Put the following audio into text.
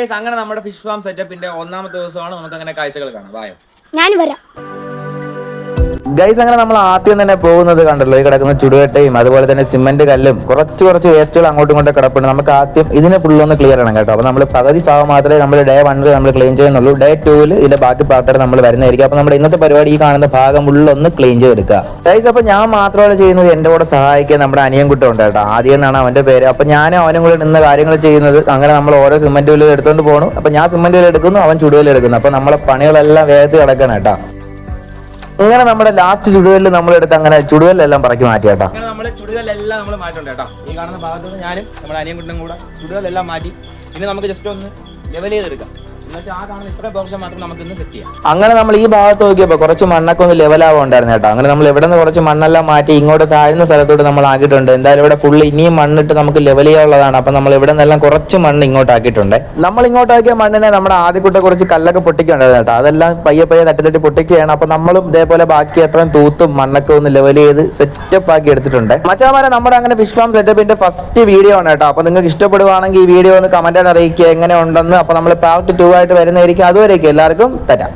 അങ്ങനെ നമ്മുടെ fish farm സെറ്റപ്പിന്റെ ഒന്നാമത്തെ ദിവസമാണ്. നമുക്ക് അങ്ങനെ കാഴ്ചകൾ കാണാം. വായോ ഞാൻ വരാം. ഗൈസ്, അങ്ങനെ നമ്മൾ ആദ്യം തന്നെ പോകുന്നത് കണ്ടല്ലോ, ഈ കിടക്കുന്ന ചുടുകട്ടയും അതുപോലെ തന്നെ സിമെന്റ് കല്ലും കുറച്ച് വേസ്റ്റുകൾ അങ്ങോട്ടും ഇങ്ങോട്ടും കിടപ്പുണ്ട്. നമുക്ക് ആദ്യം ഇതിനെ ഫുള്ളൊന്ന് ക്ലിയർ ചെയ്യണം കേട്ടോ. അപ്പോൾ നമ്മൾ പകുതി ഭാഗം മാത്രമേ നമ്മൾ ഡേ 1 നമ്മൾ ക്ലീൻ ചെയ്യുന്നുള്ളൂ. ഡേ 2 ഇതിന്റെ ബാക്കി പാർട്ടായിട്ട് നമ്മൾ വരുന്നതായിരിക്കും. അപ്പോൾ നമ്മുടെ ഇന്നത്തെ പരിപാടി ഈ കാണുന്ന ഭാഗം ഫുള്ളൊന്ന് ക്ലീൻ ചെയ്തെടുക്കുക ഗൈസ്. അപ്പോൾ ഞാൻ മാത്രമല്ല ചെയ്യുന്നത്, എൻ്റെ കൂടെ സഹായിക്കാൻ നമ്മുടെ അനിയൻകുട്ടം ഉണ്ട് കേട്ടോ. ആദ്യം എന്നാണ് അവന്റെ പേര്. അപ്പോൾ ഞാനും അവനും കൂടെ നിന്ന് കാര്യങ്ങൾ ചെയ്യുന്നത്. അങ്ങനെ നമ്മൾ ഓരോ സിമെന്റ് വില്ല് എടുത്തുകൊണ്ട് പോകണം. അപ്പോൾ ഞാൻ സിമെന്റ് വില്ല് എടുക്കുന്നു, അവൻ ചുടുകല്ല് എടുക്കുന്നു. അപ്പോൾ നമ്മളെ പണികളെല്ലാം വേഗത്തിൽ കിടക്കണം കേട്ടോ. ഇങ്ങനെ നമ്മുടെ ലാസ്റ്റ് ചുടുകല്ല് നമ്മളെടുത്ത് അങ്ങനെ ചുടുകല്ലെല്ലാം പറക്കി മാറ്റി കേട്ടോ. അങ്ങനെ നമ്മൾ ചുടുകല്ലെല്ലാം നമ്മൾ മാറ്റുണ്ട് കേട്ടോ. ഈ കാണുന്ന ഭാഗത്തുനിന്ന് ഞാനും നമ്മുടെ അനിയൻകുട്ടനും കൂടെ ചുടുകല്ലെല്ലാം മാറ്റി. ഇനി നമുക്ക് ജസ്റ്റ് ഒന്ന് ലെവൽ ചെയ്തെടുക്കാം. അങ്ങനെ നമ്മൾ ഈ ഭാഗത്ത് നോക്കിയപ്പോൾ കുറച്ച് മണ്ണൊക്കെ ഒന്ന് ലെവലാവുണ്ടായിരുന്നു കേട്ടോ. അങ്ങനെ നമ്മൾ ഇവിടെ നിന്ന് കുറച്ച് മണ്ണെല്ലാം മാറ്റി ഇങ്ങോട്ട് താഴ്ന്ന സ്ഥലത്തോട്ട് നമ്മൾ ആക്കിയിട്ടുണ്ട്. എന്തായാലും ഇവിടെ ഫുള്ള് ഇനിയും മണ്ണിട്ട് നമുക്ക് ലെവൽ ചെയ്യാനുള്ളതാണ്. അപ്പം നമ്മൾ ഇവിടെ നിന്നെല്ലാം കുറച്ച് മണ്ണ് ഇങ്ങോട്ടാക്കിയിട്ടുണ്ട്. നമ്മൾ ഇങ്ങോട്ടാക്കിയ മണ്ണിനെ നമ്മുടെ ആദ്യക്കൂട്ട കുറച്ച് കല്ലൊക്കെ പൊട്ടിക്കേണ്ടത് കേട്ടോ. അതെല്ലാം പയ്യെ തട്ടി പൊട്ടിക്കുകയാണ്. അപ്പം നമ്മളും ഇതേപോലെ ബാക്കി എത്രയും തൂത്തും മണ്ണൊക്കെ ഒന്ന് ലെവൽ ചെയ്ത് സെറ്റപ്പ് ആക്കി എടുത്തിട്ടുണ്ട്. മച്ചാമാരെ, നമ്മുടെ അങ്ങനെ ഫിഷ് ഫാം സെറ്റപ്പിന്റെ ഫസ്റ്റ് വീഡിയോ ആണ് കേട്ടോ. അപ്പോൾ നിങ്ങൾക്ക് ഇഷ്ടപ്പെടുവാണെങ്കിൽ ഈ വീഡിയോ ഒന്ന് കമന്റായിട്ട് അറിയിക്കുക എങ്ങനെ ഉണ്ടെന്ന്. അപ്പോൾ നമ്മൾ പാർട്ട് 2 ആയിട്ട് വരുന്നതായിരിക്കും. അതുവരേക്കും എല്ലാവർക്കും തരാം.